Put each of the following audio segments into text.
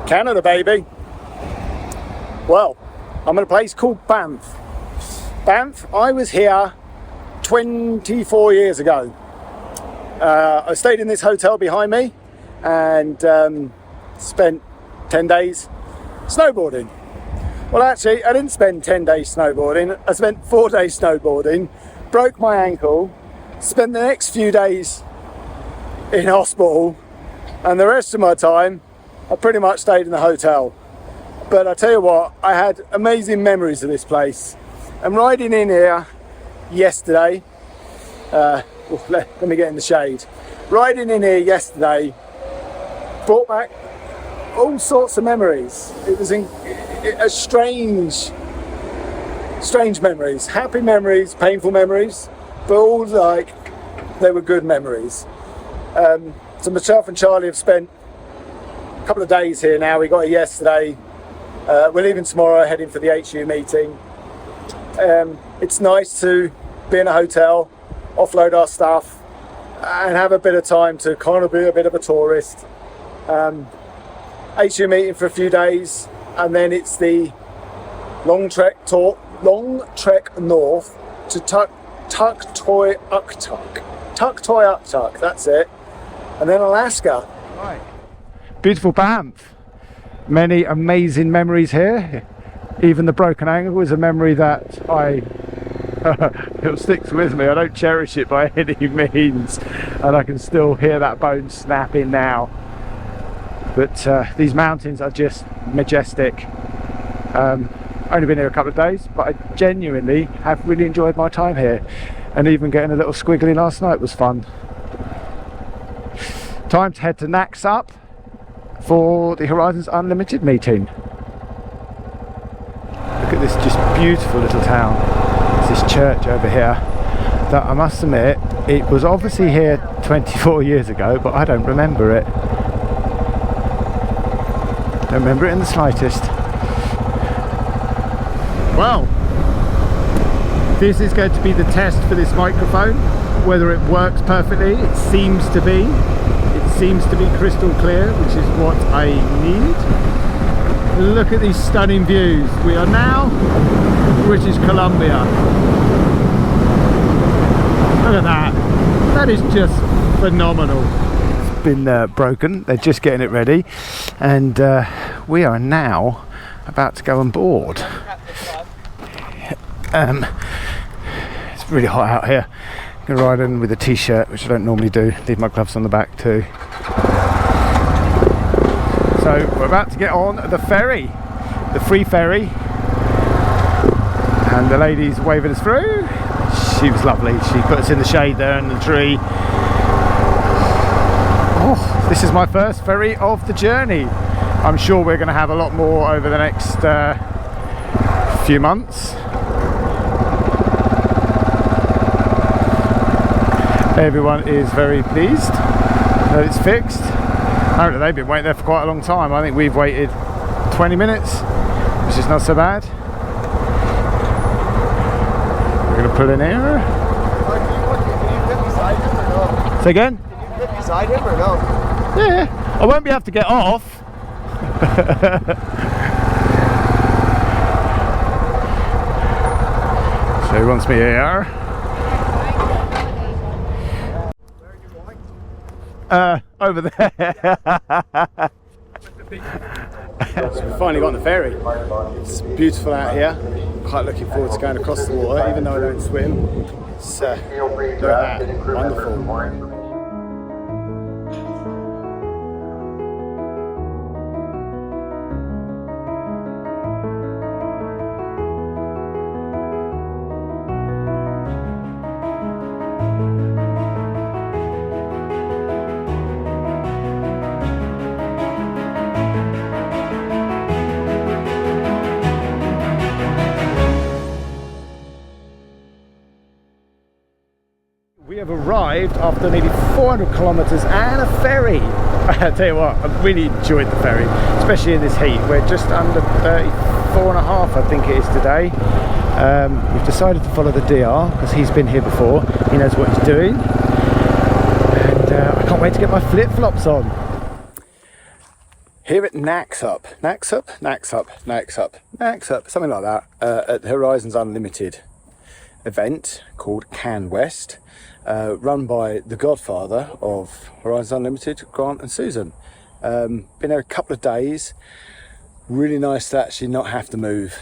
Canada, baby. Well, I'm at a place called Banff. Banff, I was here 24 years ago. I stayed in this hotel behind me and spent 10 days snowboarding. Well, actually, I didn't spend 10 days snowboarding. I spent 4 days snowboarding, broke my ankle, spent the next few days in hospital, and the rest of my time, I pretty much stayed in the hotel. But I tell you what, I had amazing memories of this place. I'm riding in here yesterday. Let me get in the shade. Riding in here yesterday brought back all sorts of memories. It was strange memories, happy memories, painful memories, but all like they were good memories. So myself and Charlie have spent a couple of days here now. We got here yesterday. We're leaving tomorrow, heading for the HU meeting. It's nice to be in a hotel, offload our stuff, and have a bit of time to kind of be a bit of a tourist. HU meeting for a few days, and then it's the long trek north to Tuktoy Uktuk. That's it, and then Alaska. Right. Beautiful Banff. Many amazing memories here. Even the broken ankle is a memory that it sticks with me. I don't cherish it by any means, and I can still hear that bone snapping now. But these mountains are just majestic. Only been here a couple of days, but I genuinely have really enjoyed my time here, and even getting a little squiggly last night was fun. Time to head to Naxup for the Horizons Unlimited meeting. Look at this just beautiful little town. There's this church over here that I must admit, it was obviously here 24 years ago, but I don't remember it. Don't remember it in the slightest. Well, this is going to be the test for this microphone, whether it works perfectly. It seems to be. It seems to be crystal clear, which is what I need. Look at these stunning views. We are now in British Columbia. Look at that. That is just phenomenal. It's been broken. They're just getting it ready, and we are now about to go on board. It's really hot out here. I'm going to ride in with a t-shirt, which I don't normally do. Leave my gloves on the back too. So we're about to get on the ferry, the free ferry, and the lady's waving us through. She was lovely. She put us in the shade there in the tree. Oh, this is my first ferry of the journey. I'm sure we're going to have a lot more over the next few months. Everyone is very pleased that it's fixed. Apparently they've been waiting there for quite a long time. I think we've waited 20 minutes, which is not so bad. We're going to pull in here. Can you fit beside him or no? Say again? Can you fit beside him or no? Yeah, I won't be able to get off. So he wants me here. Over there. So we finally got on the ferry. It's beautiful out here. Quite looking forward to going across the water, even though I don't swim. It's look at that, wonderful. We have arrived after nearly 400 kilometres and a ferry. I tell you what, I really enjoyed the ferry, especially in this heat. We're just under 34.5, I think it is today. We've decided to follow the DR because he's been here before. He knows what he's doing. And I can't wait to get my flip-flops on. here at Naxup, something like that, at the Horizons Unlimited event called Can West, run by the godfather of Horizons Unlimited, Grant and Susan. Been there a couple of days. Really nice to actually not have to move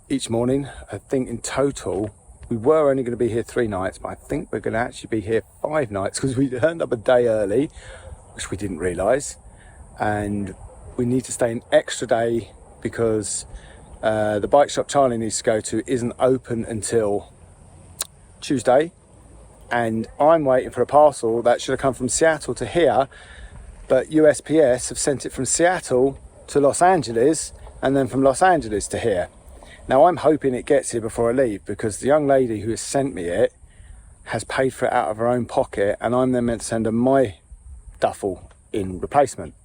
each morning. I think in total we were only going to be here 3 nights, but I think we're going to actually be here 5 nights because we turned up a day early, which we didn't realise, and we need to stay an extra day because the bike shop Charlie needs to go to isn't open until Tuesday, and I'm waiting for a parcel that should have come from Seattle to here, but USPS have sent it from Seattle to Los Angeles and then from Los Angeles to here. Now I'm hoping it gets here before I leave because the young lady who has sent me it has paid for it out of her own pocket, and I'm then meant to send her my duffel in replacement.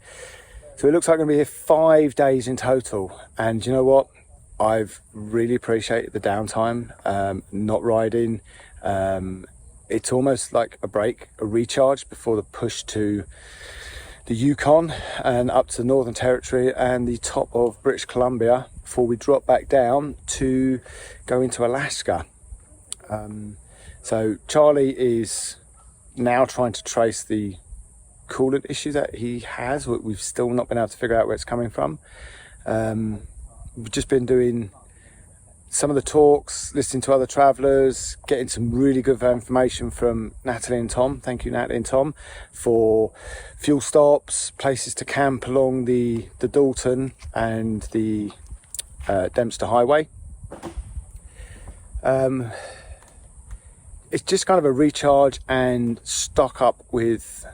So it looks like I'm going to be here 5 days in total, and you know what? I've really appreciated the downtime, not riding. It's almost like a break, a recharge before the push to the Yukon and up to the Northern Territory and the top of British Columbia before we drop back down to go into Alaska. So Charlie is now trying to trace the coolant issue that he has. We've still not been able to figure out where it's coming from. We've just been doing some of the talks, listening to other travellers, getting some really good information from Natalie and Tom. Thank you, Natalie and Tom, for fuel stops, places to camp along the Dalton and the Dempster Highway. It's just kind of a recharge and stock up with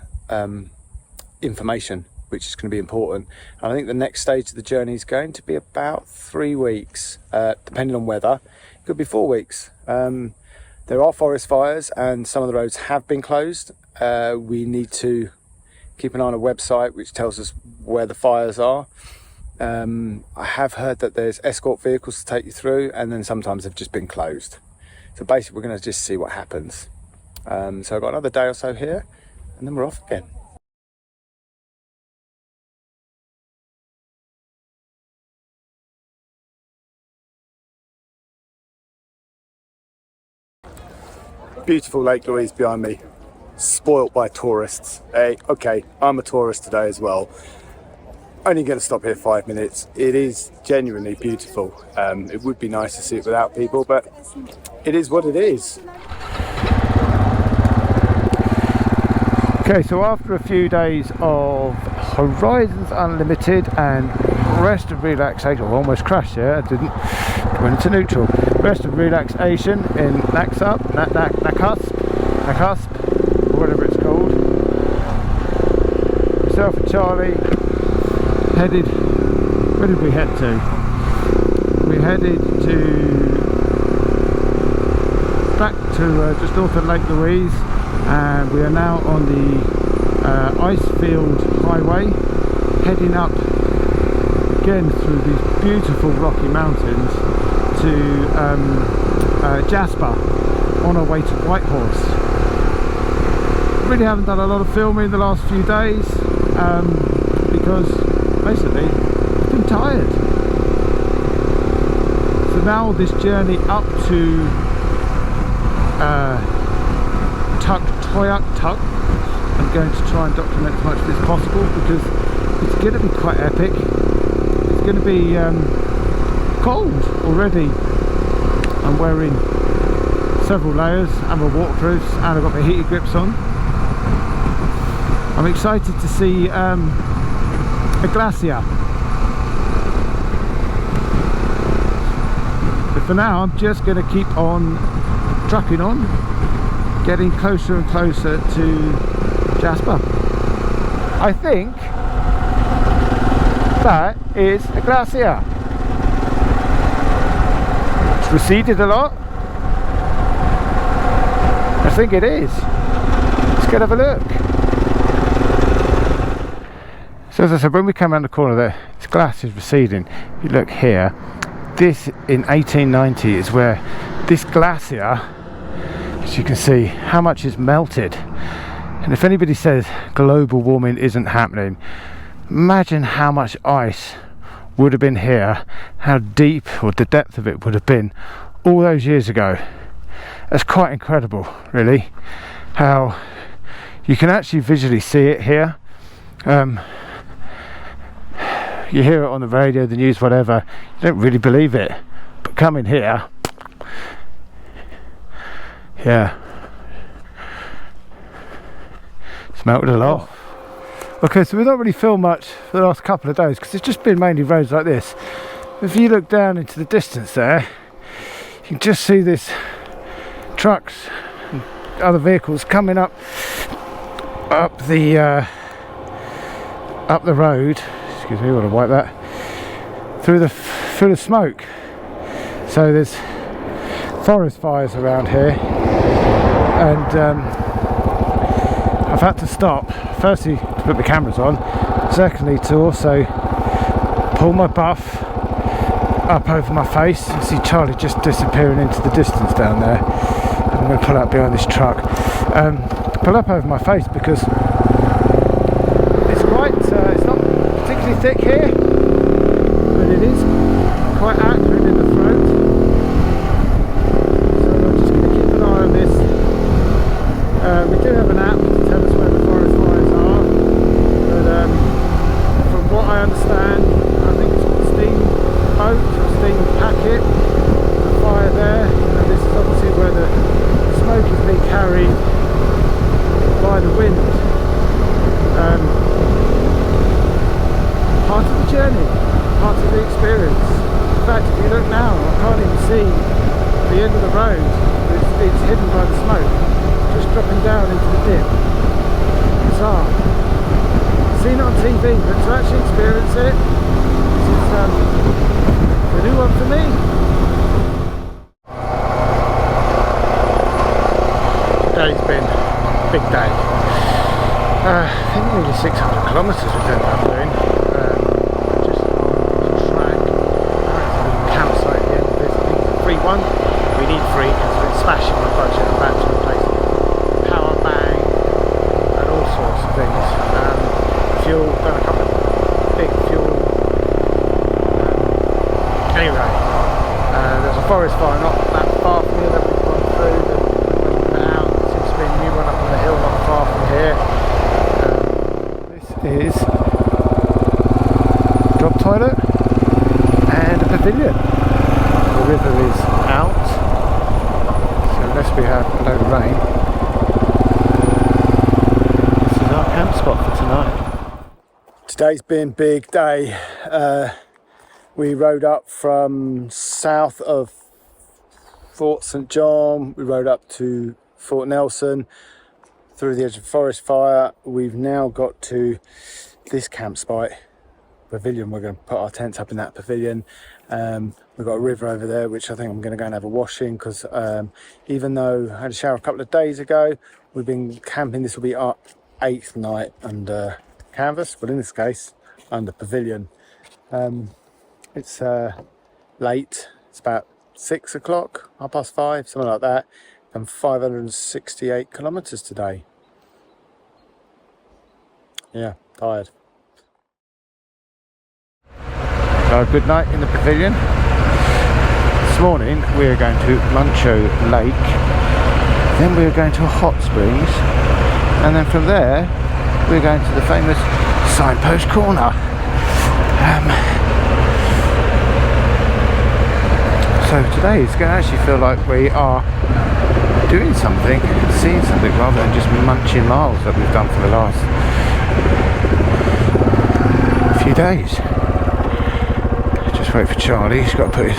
information, which is going to be important. And I think the next stage of the journey is going to be about 3 weeks, depending on weather. It could be 4 weeks. There are forest fires and some of the roads have been closed. We need to keep an eye on a website which tells us where the fires are. I have heard that there's escort vehicles to take you through, and then sometimes they've just been closed. So basically we're going to just see what happens. So I've got another day or so here and then we're off again. Beautiful Lake Louise behind me, spoilt by tourists. Hey, okay, I'm a tourist today as well. Only going to stop here 5 minutes. It is genuinely beautiful. It would be nice to see it without people, but it is what it is. Okay, so after a few days of Horizons Unlimited and rest and relaxation, I almost crashed there, I didn't, went into neutral. Rest and relaxation in Naxup, or whatever it's called. Myself and Charlie headed, where did we head to? We headed back to just north of Lake Louise, and we are now on the Icefield Highway, heading up again through these beautiful rocky mountains to Jasper on our way to Whitehorse. Really haven't done a lot of filming the last few days because basically I've been tired. So now this journey up to Tuk, I'm going to try and document as much as possible because it's going to be quite epic. It's going to be cold already. I'm wearing several layers and my waterproofs, and I've got my heated grips on. I'm excited to see a glacier. But for now I'm just going to keep on trucking on, getting closer and closer to Jasper. I think that is a glacier. It's receded a lot. I think it is. Let's go have a look. So as I said, when we come around the corner there, this glass is receding. If you look here, this in 1890 is where this glacier, as you can see, how much is melted. And if anybody says global warming isn't happening, Imagine how much ice would have been here, how deep or the depth of it would have been all those years ago. That's quite incredible, really, how you can actually visually see it here. You hear it on the radio, the news, whatever, you don't really believe it, but coming here, yeah, it's melted a lot. Okay, so we've not really filmed much for the last couple of days because it's just been mainly roads like this. If you look down into the distance there, you can just see this trucks and other vehicles coming up the road. Excuse me, I want to wipe that through the smoke. So there's forest fires around here, and I've had to stop, firstly to put the cameras on, secondly to also pull my buff up over my face. You see Charlie just disappearing into the distance down there. I'm going to pull up behind this truck, pull up over my face because it's quite, it's not particularly thick here, but it is quite acrid in the throat. So I'm just going to keep an eye on this. We do have an app to tell us where the forest fires are, but from what I understand, I think it's called steam boat or steam packet, the fire there, and this is obviously where the smoke is being carried by the wind. Part of the journey, part of the experience. In fact, if you look now, I can't even see the end of the road. It's hidden by the smoke, just dropping down into the dip. Bizarre. Seen it on TV, but to actually experience it, this is a new one for me. Today's been a big day. I think nearly 600 kilometres we've ended up doing. Just on the track. There's a little campsite at the end of this. I think it's a free one. We need free because we've been smashing my budget. I'm about to replace power bank and all sorts of things. Fuel, done a couple of big fuel. Anyway, there's a forest fire not that far from here that we've gone through. That out. There seems to be a new one up on the hill not far from here. Is drop toilet and a pavilion. The river is out, so unless we have a load of rain, this is our camp spot for tonight. Today's been a big day. We rode up from south of Fort St John, we rode up to Fort Nelson, through the edge of forest fire. We've now got to this campsite pavilion. We're going to put our tents up in that pavilion. We've got a river over there which I think I'm going to go and have a wash in, because even though I had a shower a couple of days ago, we've been camping. This will be our 8th night under canvas, but in this case under pavilion. It's late, it's about 6 o'clock, 5:30, something like that. And 568 kilometres today. Yeah, tired. So good night in the pavilion. This morning we are going to Muncho Lake, then we are going to a hot springs, and then from there we're going to the famous Signpost Corner. So today it's going to actually feel like we are doing something, seeing something, rather than just munching miles that we've done for the last few days. Just wait for Charlie, he's got to put his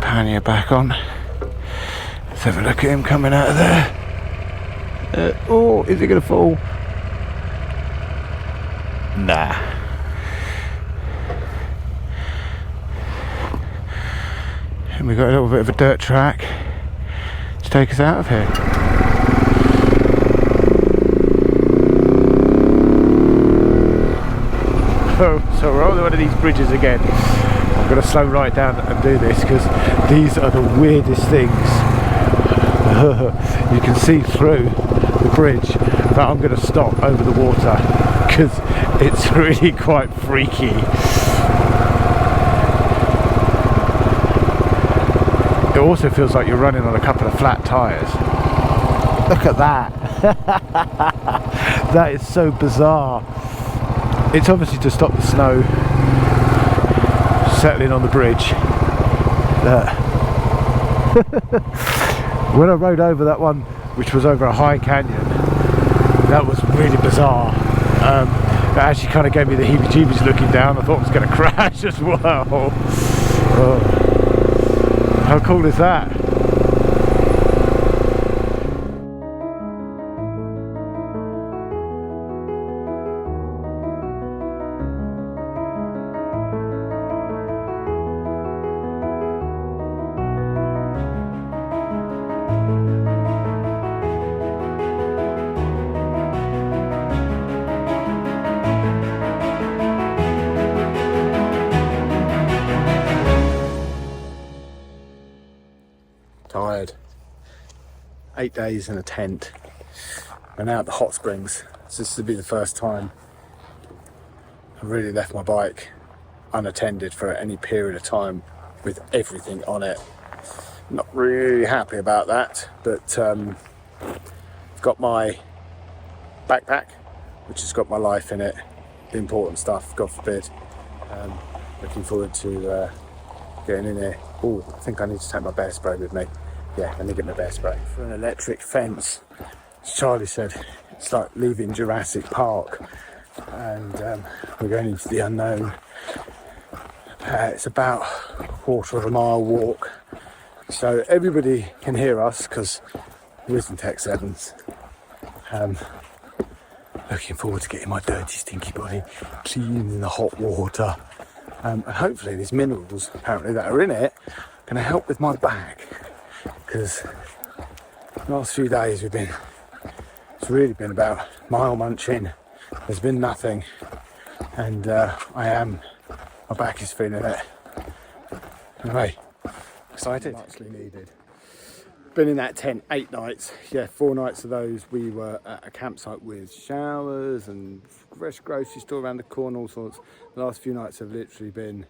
pannier back on. Let's have a look at him coming out of there. Oh, is he going to fall? Nah. And we've got a little bit of a dirt track to take us out of here. Oh, so we're on one of these bridges again. I'm going to slow right down and do this because these are the weirdest things. You can see through the bridge, but I'm going to stop over the water because it's really quite freaky. It also feels like you're running on a couple of flat tyres. Look at that. That is so bizarre. It's obviously to stop the snow settling on the bridge. When I rode over that one, which was over a high canyon, that was really bizarre. It actually kind of gave me the heebie-jeebies looking down. I thought I was going to crash as well. Oh. How cool is that? Tired. 8 days in a tent. We're now at the hot springs. So this will be the first time I've really left my bike unattended for any period of time with everything on it. Not really happy about that, but I've got my backpack, which has got my life in it, the important stuff, God forbid. Looking forward to getting in there. Oh, I think I need to take my bear spray with me. Yeah, let me get my bear spray. For an electric fence, as Charlie said, it's like leaving Jurassic Park, and we're going into the unknown. It's about a quarter of a mile walk, so everybody can hear us because we're in Tech Sevens. Looking forward to getting my dirty, stinky body clean in the hot water. And hopefully these minerals, apparently, that are in it, are going to help with my back. Because the last few days it's really been about mile munching. There's been nothing. And my back is feeling it. Anyway, excited. Muchly needed. Been in that tent 8 nights. Yeah, 4 nights of those we were at a campsite with showers and fresh grocery store around the corner, all sorts. The last few nights have literally been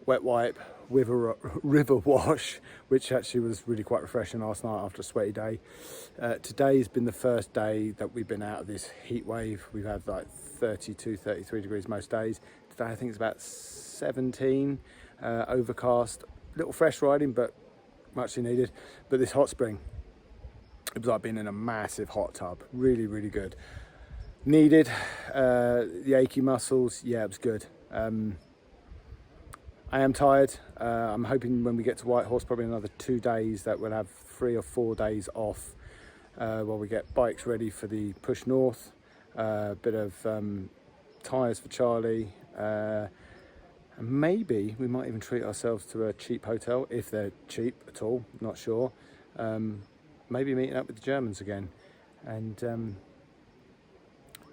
wet wipe, river wash, which actually was really quite refreshing last night after a sweaty day. Today's been the first day that we've been out of this heat wave. We've had like 32, 33 degrees most days. Today I think it's about 17, overcast, little fresh riding, but muchly needed. But this hot spring, it was like being in a massive hot tub. Really, really good. Needed. The achy muscles, yeah, it was good. I am tired. I'm hoping when we get to Whitehorse, probably another 2 days, that we'll have 3 or 4 days off while we get bikes ready for the push north. A bit of tyres for Charlie. And maybe we might even treat ourselves to a cheap hotel, if they're cheap at all, not sure. Maybe meeting up with the Germans again. And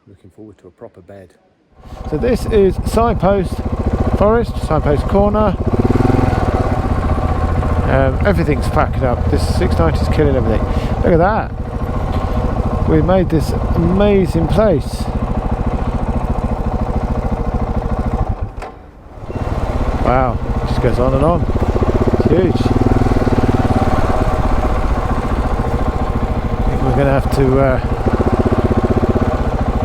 looking forward to a proper bed. So this is Signpost Forest, Signpost Corner. Everything's packed up. This 690 is killing everything. Look at that. We made this amazing place. Wow, it just goes on and on. It's huge. I think we're going to have to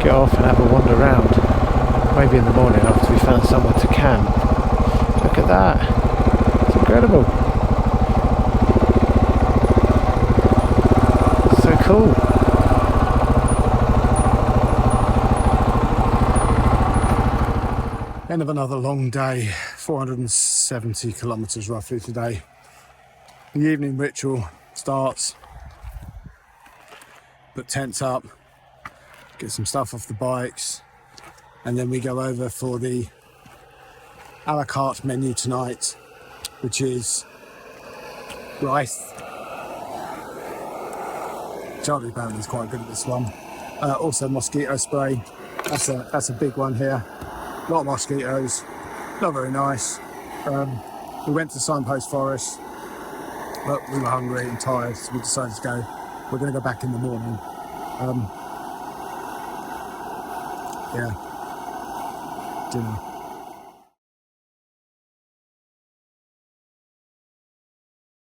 get off and have a wander around. Maybe in the morning after we found somewhere to camp. Look at that. It's incredible. So cool. End of another long day, 470 kilometres roughly today. The evening ritual starts. Put tents up, get some stuff off the bikes, and then we go over for the a la carte menu tonight, which is rice. Charlie apparently is quite good at this one. Also mosquito spray. That's a big one here. A lot of mosquitoes, not very nice. We went to Signpost Forest, but we were hungry and tired, so we decided to go. We're going to go back in the morning. Yeah, still.